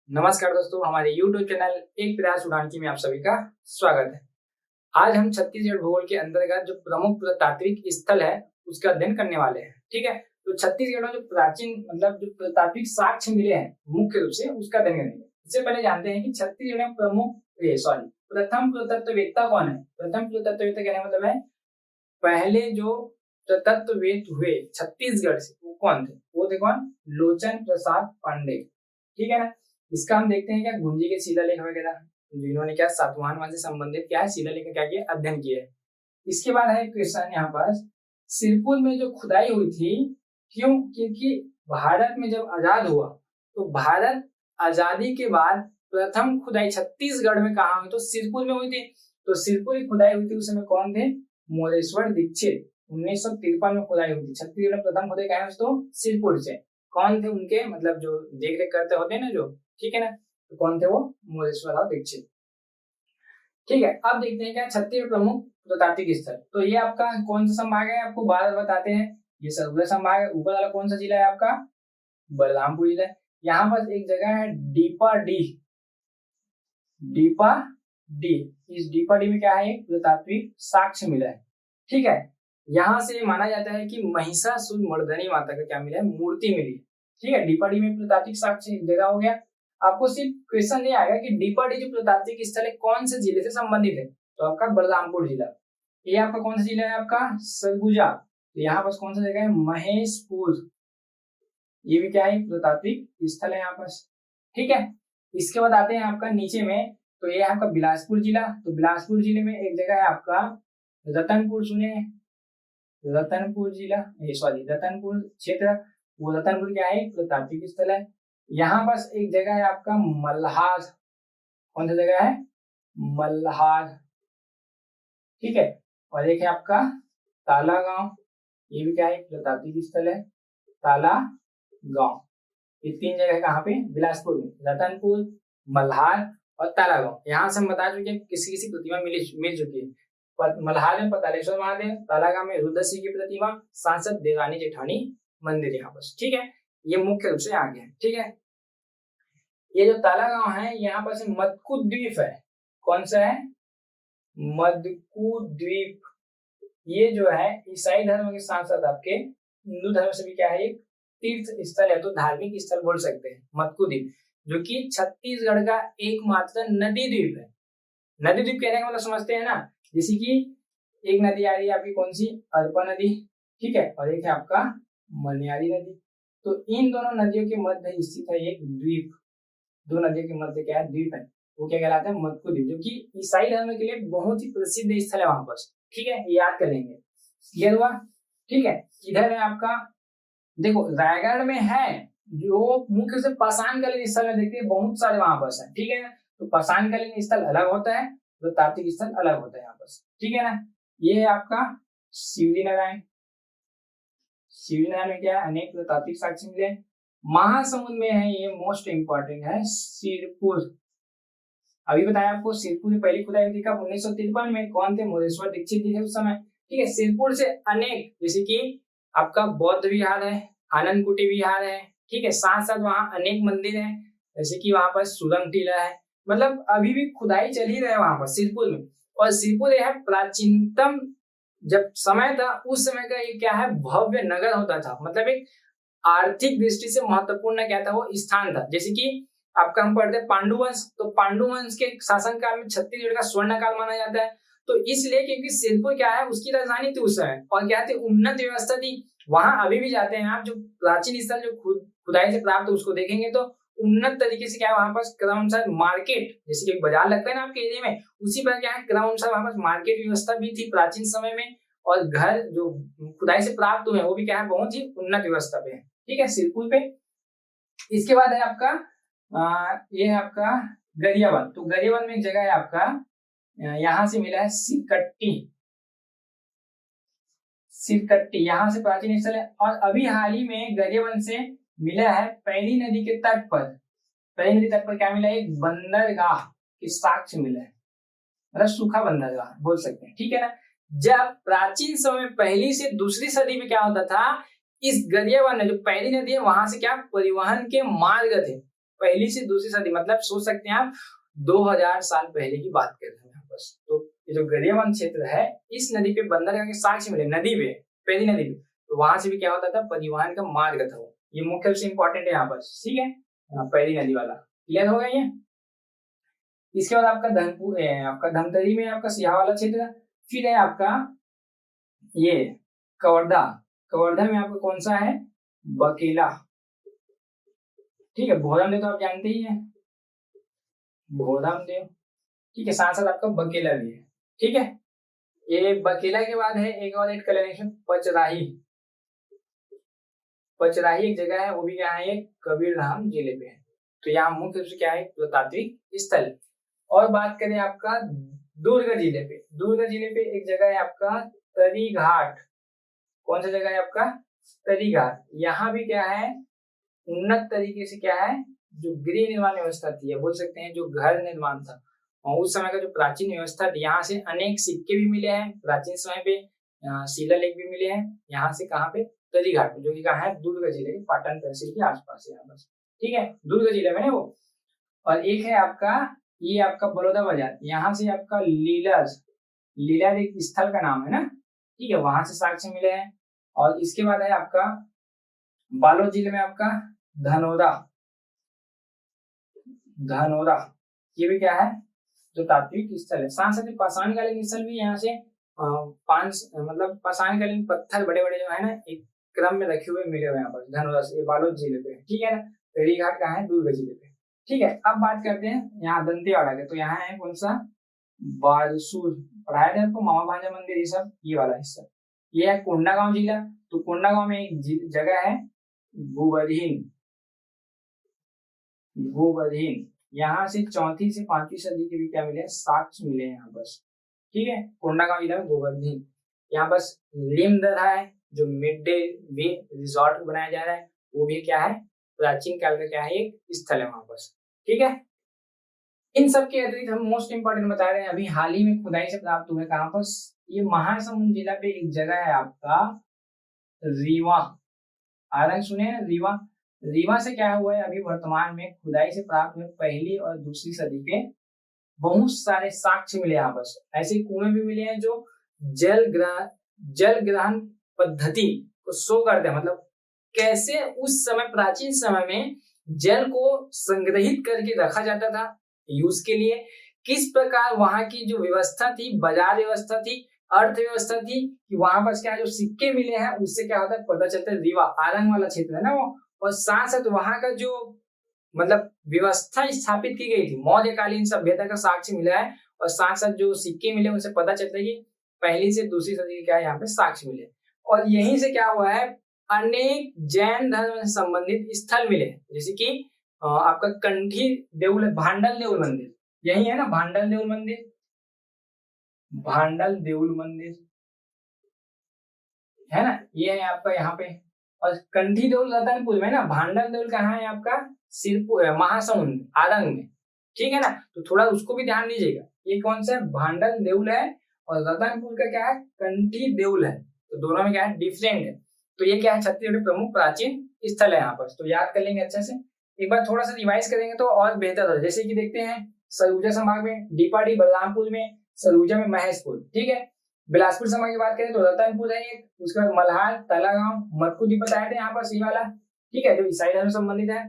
नमस्कार दोस्तों, हमारे YouTube चैनल एक प्रयास उड़ान की में आप सभी का स्वागत है। आज हम छत्तीसगढ़ भूगोल के अंतर्गत जो प्रमुख पुरातात्विक स्थल है उसका अध्ययन करने वाले हैं। ठीक है, तो छत्तीसगढ़ में जो प्राचीन मतलब जो पुरातात्विक साक्ष्य मिले हैं मुख्य रूप से उसका अध्ययन करेंगे। इससे पहले जानते हैं कि छत्तीसगढ़ में प्रथम पुरातत्ववेत्ता कौन है। प्रथम पुरातत्ववेत्ता कहने का मतलब है पहले जो पुरातत्ववेत्ता हुए छत्तीसगढ़ से वो कौन थे। वो थे कौन? लोचन प्रसाद पांडे। ठीक है ना। इसका हम देखते हैं क्या गुंजी के शिलालेख वगैरह जिन्होंने क्या सातवाहन वंश से संबंधित क्या है शिलालेख का क्या किया अध्ययन किया है। इसके बाद है क्वेश्चन यहाँ पर सिरपुर में जो खुदाई हुई थी क्यों? क्योंकि भारत में जब आजाद हुआ तो भारत आजादी के बाद प्रथम खुदाई छत्तीसगढ़ में कहा हुई तो सिरपुर में हुई थी। तो सिरपुर की खुदाई हुई थी उस समय कौन थे? मोरेश्वर दीक्षित 1953 में खुदाई हुई थी। छत्तीसगढ़ में प्रथम खुदाई कहा है तो सिरपुर से। कौन थे उनके मतलब जो देख रेख करते होते हैं ना जो, ठीक है ना, तो कौन थे वो? मोरेश्वर दीक्षित। ठीक है, अब देखते हैं क्या छत्तीसगढ़ प्रमुख पुरातात्विक स्थल। तो ये आपका कौन सा संभाग है आपको बार बताते हैं। ये सरगुजा संभाग है। ऊपर वाला कौन सा जिला है आपका? बलरामपुर जिला है। यहाँ पर एक जगह है डीपा डी। डीपा डी, इस डीपा डी में क्या है? एक पुरातात्विक साक्ष्य मिला है। ठीक है, यहाँ से माना जाता है कि महिषासुर मर्दनी माता का क्या मिला है? मूर्ति मिली है। ठीक है, डीपा डी में पुरातात्विक साक्ष्य जगह हो गया। आपको सिर्फ क्वेश्चन ये आएगा कि डीपा डी जो पुरातात्विक स्थल है कौन से जिले से संबंधित है। तो आपका बलरामपुर जिला। ये आपका कौन सा जिला है? आपका सरगुजा। तो यहाँ पर कौन सा जगह है? महेशपुर। ये भी क्या है? पुरातात्विक स्थल है यहाँ पर। ठीक है, इसके बाद आते हैं आपका नीचे में। तो ये आपका बिलासपुर जिला। तो बिलासपुर जिले में एक जगह है आपका रतनपुर। सुने? रतनपुर जिला, सॉरी रतनपुर क्षेत्र। वो रतनपुर क्या है? पुरातात्विक स्थल है। यहाँ बस एक जगह है आपका मल्हार। कौन सा जगह है? मल्हार। ठीक है, और एक है आपका ताला गांव। ये भी क्या है? पुरातात्विक स्थल है, ताला गांव। ये तीन जगह कहाँ पे? बिलासपुर में। रतनपुर, मल्हार और ताला गांव। यहाँ से हम बता चुके हैं किसी किसी प्रतिमा मिल चुकी है। मल्हार में पतालेश्वर महादेव, ताला गांव में रुद्र सिंह की प्रतिमा, सांसद देवानी जेठानी मंदिर यहाँ पर। ठीक है, ये मुख्य रूप से आगे है। ठीक है, ये जो ताला गांव है यहाँ पर से मदकू द्वीप है। कौन सा है? मदकू द्वीप। ये जो है ईसाई धर्म के साथ साथ आपके हिंदू धर्म से भी क्या है? एक तीर्थ स्थल है, तो धार्मिक स्थल बोल सकते हैं मदकू द्वीप, जो कि छत्तीसगढ़ का एकमात्र नदी द्वीप है। नदी द्वीप कहने का मतलब समझते हैं ना, जैसे कि एक नदी आ रही है आपकी कौन सी? अरपा नदी। ठीक है, और एक है आपका मनियारी नदी। तो इन दोनों नदियों के मध्य स्थित है एक द्वीप। दो नदियों के मध्य क्या है? द्वीप है। वो क्या कहलाता है? मदकू द्वीप, जो कि ईसाई धर्म के लिए बहुत ही प्रसिद्ध स्थल है वहां पर। ठीक है, याद कर लेंगे। क्लियर हुआ? ठीक है, इधर है आपका देखो रायगढ़ में है जो मुख्य से पाषाणकालीन स्थल में देखते हैं बहुत सारे वहां पर है। ठीक है ना, तो पाषाणकालीन स्थल अलग होता है, पुरातात्विक स्थल अलग होता है यहाँ पर। ठीक है ना, ये है आपका शिवरी नारायण। शिवरी नारायण में क्या है? अनेक पुरातात्विक साक्ष्य मिले। महासमुंद में है, ये मोस्ट इंपॉर्टेंट है, सिरपुर। अभी बताया आपको सिरपुर की पहली खुदाई हुई थी कब? 1953 में। कौन थे? मोरेश्वर दीक्षित जी थे उस समय। ठीक है, सिरपुर से अनेक जैसे कि आपका बौद्ध विहार है, आनंद कुटी विहार है। ठीक है, साथ साथ वहां अनेक मंदिर है, जैसे कि वहां पर सुरंग टीला है। मतलब अभी भी खुदाई चल ही रहा है वहां पर सिरपुर में। और सिरपुर यह प्राचीनतम जब समय था उस समय का ये क्या है? भव्य नगर होता था। मतलब एक आर्थिक दृष्टि से महत्वपूर्ण क्या था? वो स्थान था। जैसे कि आपका हम पढ़ते हैं पांडुवंश, तो पांडुवंश के शासनकाल में छत्तीसगढ़ का स्वर्ण काल माना जाता है। तो इसलिए क्योंकि सिरपुर क्या है? उसकी राजधानी थी उस समय, और क्या थी? उन्नत व्यवस्था थी। वहां अभी भी जाते हैं आप, जो प्राचीन स्थल जो खुदाई से प्राप्त उसको देखेंगे तो उन्नत तरीके से क्या है वहां पर क्रमशः मार्केट, जैसे कि बाजार लगता है ना आपके एरिया में, उसी पर क्या है क्रमशः वहां पर मार्केट व्यवस्था भी थी प्राचीन समय में। और घर जो खुदाई से प्राप्त हुए वो भी क्या है? बहुत ही उन्नत व्यवस्था पे है। ठीक है, सिरपुर पे। इसके बाद है आपका ये है आपका गरियाबंद। तो गरियाबंद में एक जगह है आपका, यहां से मिला है सिरकट्टी। सिरकट्टी यहाँ से प्राचीन स्थल है। और अभी हाल ही में गरियाबंद से मिला है पैरी नदी के तट पर। पैरी नदी तट पर क्या मिला है? एक बंदरगाह के साक्ष्य मिला है, मतलब सूखा बंदरगाह बोल सकते हैं। ठीक है ना, जब प्राचीन समय में पहली से दूसरी सदी में क्या होता था, इस गरियाबंद जो पैरी नदी है वहां से क्या परिवहन के मार्ग थे। पहली से दूसरी सदी, मतलब सोच सकते हैं आप 2000 साल पहले की बात कर रहे हैं बस। तो ये जो गरियाबंद क्षेत्र है, इस नदी पे बंदरगाह के साक्ष्य मिले, नदी पे, पैदी नदी पे, तो वहां से भी क्या होता था, परिवहन का मार्ग था वो। ये मुख्य रूप से इंपॉर्टेंट है यहाँ पर, ठीक है, पैदी नदी वाला क्लियर हो गया ये। इसके बाद आपका धनपुर, आपका धमतरी में आपका सिहा वाला क्षेत्र, फिर है आपका ये कवर्धा। कवर्धा में आपका कौन सा है, बकेला, ठीक है। भोरम देव तो आप जानते ही हैं, भोरम देव, ठीक है, साथ साथ आपका बकेला भी है, ठीक है। ये बकेला के बाद है एक और, एक कलेक्शन पचराही। पचराही एक जगह है, वो भी क्या है, कबीरधाम जिले पे है। तो यहाँ मुख्य रूप से क्या है, पुरातात्विक स्थल। और बात करें आपका दुर्ग जिले पे, दुर्ग जिले पे एक जगह है आपका तरी घाट। कौन सा जगह है आपका, तरी घाट। यहाँ भी क्या है, उन्नत तरीके से क्या है, जो गृह निर्माण व्यवस्था थी, बोल सकते हैं जो घर निर्माण था, और उस समय का जो प्राचीन व्यवस्था थी, यहाँ से अनेक सिक्के भी मिले हैं प्राचीन समय पे, शिलालेख भी मिले हैं यहाँ से, कहाँ पे, तरी घाट, जो कि कहाँ है, दुर्ग जिले के पाटन तहसील के आसपास है बस, ठीक है, दुर्ग जिले में है वो। और एक है आपका, ये आपका बड़ौदा बाजार, यहाँ से आपका लीलर, लीलर एक स्थल का नाम है ना, ठीक है, वहां से साक्ष्य मिले हैं। और इसके बाद है आपका बालोद जिले में आपका धनोरा, धनोरा, ये भी क्या है, जो तात्विक स्थल है। साथ साथ पाषाणकालीन स्थल भी यहाँ से मतलब पाषाणकालीन पत्थर बड़े बड़े जो है ना, एक क्रम में रखे हुए मिले हुए यहाँ पर धनोरा से, बालोद जिले पे, ठीक है ना। रेड़ी घाट कहाँ है, दुर्ग जिले पे, ठीक है। अब बात करते हैं यहाँ दंतेवाड़ा के, तो यहाँ है कौन सा, बारसूर, पढ़ाया था आपको, मामा भांजा मंदिर, ये सब, ये वाला हिस्सा। ये है कोंडागांव जिला, तो कोंडागांव में एक जगह है गोवर्धन, गोवर्धन, यहाँ से 4वीं से 5वीं सदी के भी क्या मिले, साक्ष्य मिले यहाँ बस, ठीक है। कोंडागांव जिला में गोवर्धन, यहाँ बस लिमदरा है, जो मिड डे वे रिजॉर्ट बनाया जा रहा है, वो भी क्या है, प्राचीन काल का क्या है, एक स्थल है वहां पर, ठीक है। इन सब के अतिरिक्त हम मोस्ट इंपोर्टेंट बता रहे हैं, अभी हाल ही में खुदाई से प्राप्त हुए, कहां पर, ये महासमुंद जिला पे एक जगह है आपका रीवा, आरंग सुने ना, रीवा। रीवा से क्या हुआ है, अभी वर्तमान में खुदाई से प्राप्त हुए पहली और दूसरी सदी के बहुत सारे साक्ष्य मिले यहाँ पर। ऐसे कुएं भी मिले हैं जो जल ग्रहण पद्धति को शो करते हैं, मतलब कैसे उस समय प्राचीन समय में जल को संग्रहित करके रखा जाता था यूज के लिए, किस प्रकार वहां की जो व्यवस्था थी, बाजार व्यवस्था थी, अर्थव्यवस्था थी, कि वहां पर क्या जो सिक्के मिले हैं उससे क्या होता है, पता चलता है। रीवा आरंग वाला क्षेत्र है ना वो, और साथ साथ वहां का जो मतलब व्यवस्था स्थापित की गई थी, मौर्यकालीन सभ्यता का साक्ष्य मिला है, और साथ साथ जो सिक्के मिले उनसे पता चलता है कि पहली से दूसरी सदी के क्या यहाँ पे साक्ष्य मिले। और यहीं से क्या हुआ है, अनेक जैन धर्म से संबंधित स्थल मिले, जैसे कि आपका कंठी देउल, भांडल देउल मंदिर, यही है ना, भांडल देउल मंदिर, भांडल देउल मंदिर है ना, ये है आपका यहाँ पे। और कंठी देउल रतनपुर में ना, भांडल देउल कहाँ है आपका, सिरपुर, महासमुंद, आरंग में, ठीक है ना। तो थोड़ा उसको भी ध्यान दीजिएगा, ये कौन सा है, भांडल देउल है, और रतनपुर का क्या है, कंठी देउल है, तो दोनों में क्या है, डिफरेंट है। तो ये क्या है, छत्तीसगढ़ प्रमुख प्राचीन स्थल है यहाँ पर, तो याद कर लेंगे अच्छे से। एक बार थोड़ा सा रिवाइज करेंगे तो और बेहतर हो, जैसे कि देखते हैं सरगुजा संभाग में डीपाडी, बलरामपुर में, सरगुजा में महेशपुर, ठीक है। बिलासपुर संभाग की बात करें तो रतनपुर है एक, उसके बाद मल्हार, तलागांव, मरकुदी बताया थे यहाँ पर, सी वाला, ठीक है, जो ईसाई धर्म से संबंधित है।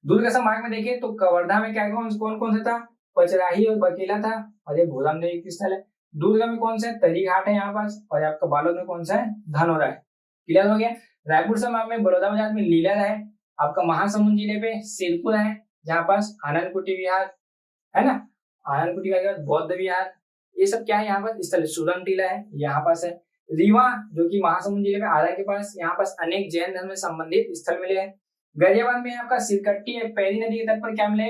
दुर्ग संभाग में देखिए तो कवर्धा में क्या कौन कौन सा था, पचराही और बकेला था, और ये भोरम देव एक स्थल है। दुर्ग में कौन सा है, तरी घाट है यहाँ पास, और आपका बालोद में कौन सा है, धनोरा है, क्लियर हो गया। रायपुर संभाग में बड़ौदा बाजार में लीलर है, आपका महासमुंद जिले पे सिरपुर है, जहाँ पास आनंदकुटी विहार है ना, आनंदकुटी विहार के बाद बौद्ध विहार, ये सब क्या है यहाँ पर स्थल, सूरन टीला है यहाँ पास है। रीवा जो कि महासमुंद जिले में आरा के पास, यहाँ पास अनेक जैन धर्म से संबंधित स्थल मिले हैं। गरियाबंद में आपका सिरकट्टी है, पैरी नदी के तट पर क्या मिले,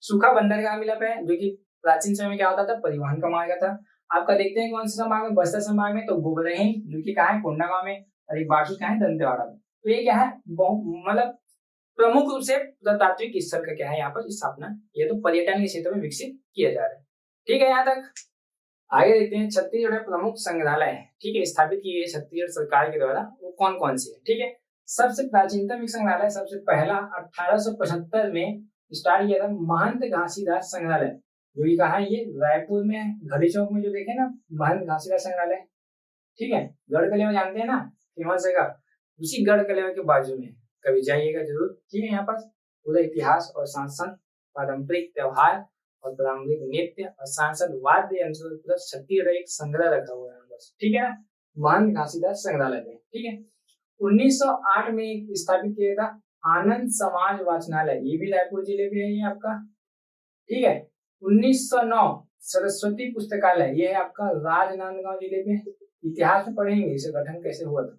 सूखा बंदरगाह मिला है, जो कि प्राचीन समय में क्या होता था, परिवहन का मार्ग था। आपका देखते हैं कौन से संभाग में, बस्तर संभाग में, तो गोबरही जो कि कहाँ है, कोंडागांव में, और एक बारसूर कहाँ है, दंतेवाड़ा में। तो ये क्या है, मतलब प्रमुख रूप से पुरातात्विक स्थल का क्या है यहाँ पर स्थापना, ये तो पर्यटन के क्षेत्र में विकसित किया जा रहा है, ठीक है। यहाँ तक आगे देखते हैं छत्तीसगढ़ में प्रमुख संग्रहालय है, ठीक है, स्थापित की गई छत्तीसगढ़ सरकार के द्वारा, वो कौन कौन सी है, ठीक है। सबसे प्राचीनतम एक संग्रहालय सबसे पहला 1875 में स्टार्ट किया था महंत घासीदास संग्रहालय, जो कि कहा है ये रायपुर में है, घड़ी चौक में जो देखे ना महंत घासीदास संग्रहालय, ठीक है, गढ़ कलेवा जानते हैं ना, फेमस जगह, उसी गढ़ कलेवा के बाजू में, कभी जाइएगा जरूर, ठीक है। यहाँ पर पूरा इतिहास और सांस्कृतिक पारंपरिक त्योहार और पारंपरिक नृत्य और सांसद वाद्य यंत्र पूरा छत्तीसगढ़ एक संग्रह रखा हुआ है बस, ठीक है ना, महंत घासीदास संग्रहालय में, ठीक है। 1908 में स्थापित किया था आनंद समाज वाचनालय, ये भी रायपुर जिले में है ये आपका, ठीक है। 1909 सरस्वती पुस्तकालय, ये है आपका राजनांदगांव जिले में, इतिहास में पढ़ेंगे इसे गठन कैसे हुआ था।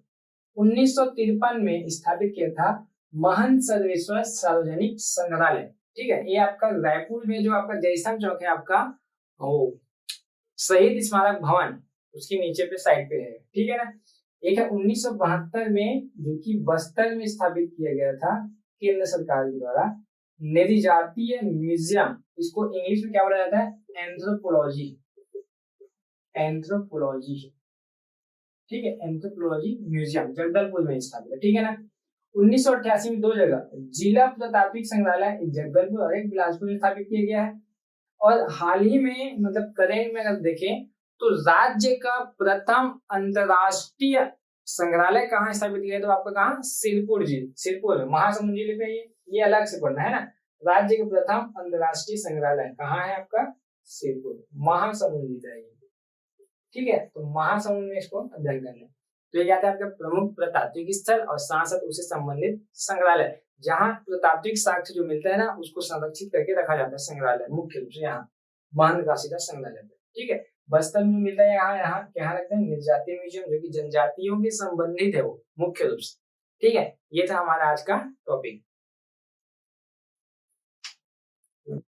1953 में स्थापित किया था महंत सर्वेश्वर सार्वजनिक संग्रहालय, ठीक है, ये आपका रायपुर में जो आपका जयसन चौक है आपका, ओ शहीद स्मारक भवन उसके नीचे पे साइड पे है, ठीक है ना। एक है 1972 में जो कि बस्तर में स्थापित किया गया था केंद्र सरकार के द्वारा नृजातीय म्यूजियम, इसको इंग्लिश में क्या बोला जाता है, एंथ्रोपोलॉजी, एंथ्रोपोलॉजी, ठीक है, एंथ्रोपोलॉजी म्यूजियम जगदलपुर में स्थापित है, ठीक है ना। 1988 में 2 जगह जिला पुरातात्विक संग्रहालय, एक जगदलपुर और एक बिलासपुर में स्थापित किया गया है। और हाल ही में मतलब करेंट में अगर देखें तो राज्य का प्रथम अंतरराष्ट्रीय संग्रहालय कहाँ स्थापित किया है, तो आपका कहाँ, सिरपुर जिले, सिरपुर में, महासमुंद जिले पे, ये अलग से पढ़ना है ना। राज्य के प्रथम अंतरराष्ट्रीय संग्रहालय कहाँ है आपका, सिरपुर, महासमुंद जिला है, ठीक है। तो महासमुंद में इसको अध्ययन करना है। तो ये कहते हैं आपका प्रमुख पुरातात्विक स्थल और साथ साथ उससे संबंधित संग्रहालय, जहाँ पुरातात्विक साक्ष्य जो मिलता है ना उसको संरक्षित करके रखा जाता है संग्रहालय, मुख्य रूप से यहाँ महंत घासीदास संग्रहालय, ठीक है। बस्तर में मिलता है यहाँ यहाँ क्या रखते हैं, निर्जातीय म्यूजियम, जो कि जनजातियों के संबंधित है वो मुख्य रूप से, ठीक है। ये था हमारा आज का टॉपिक।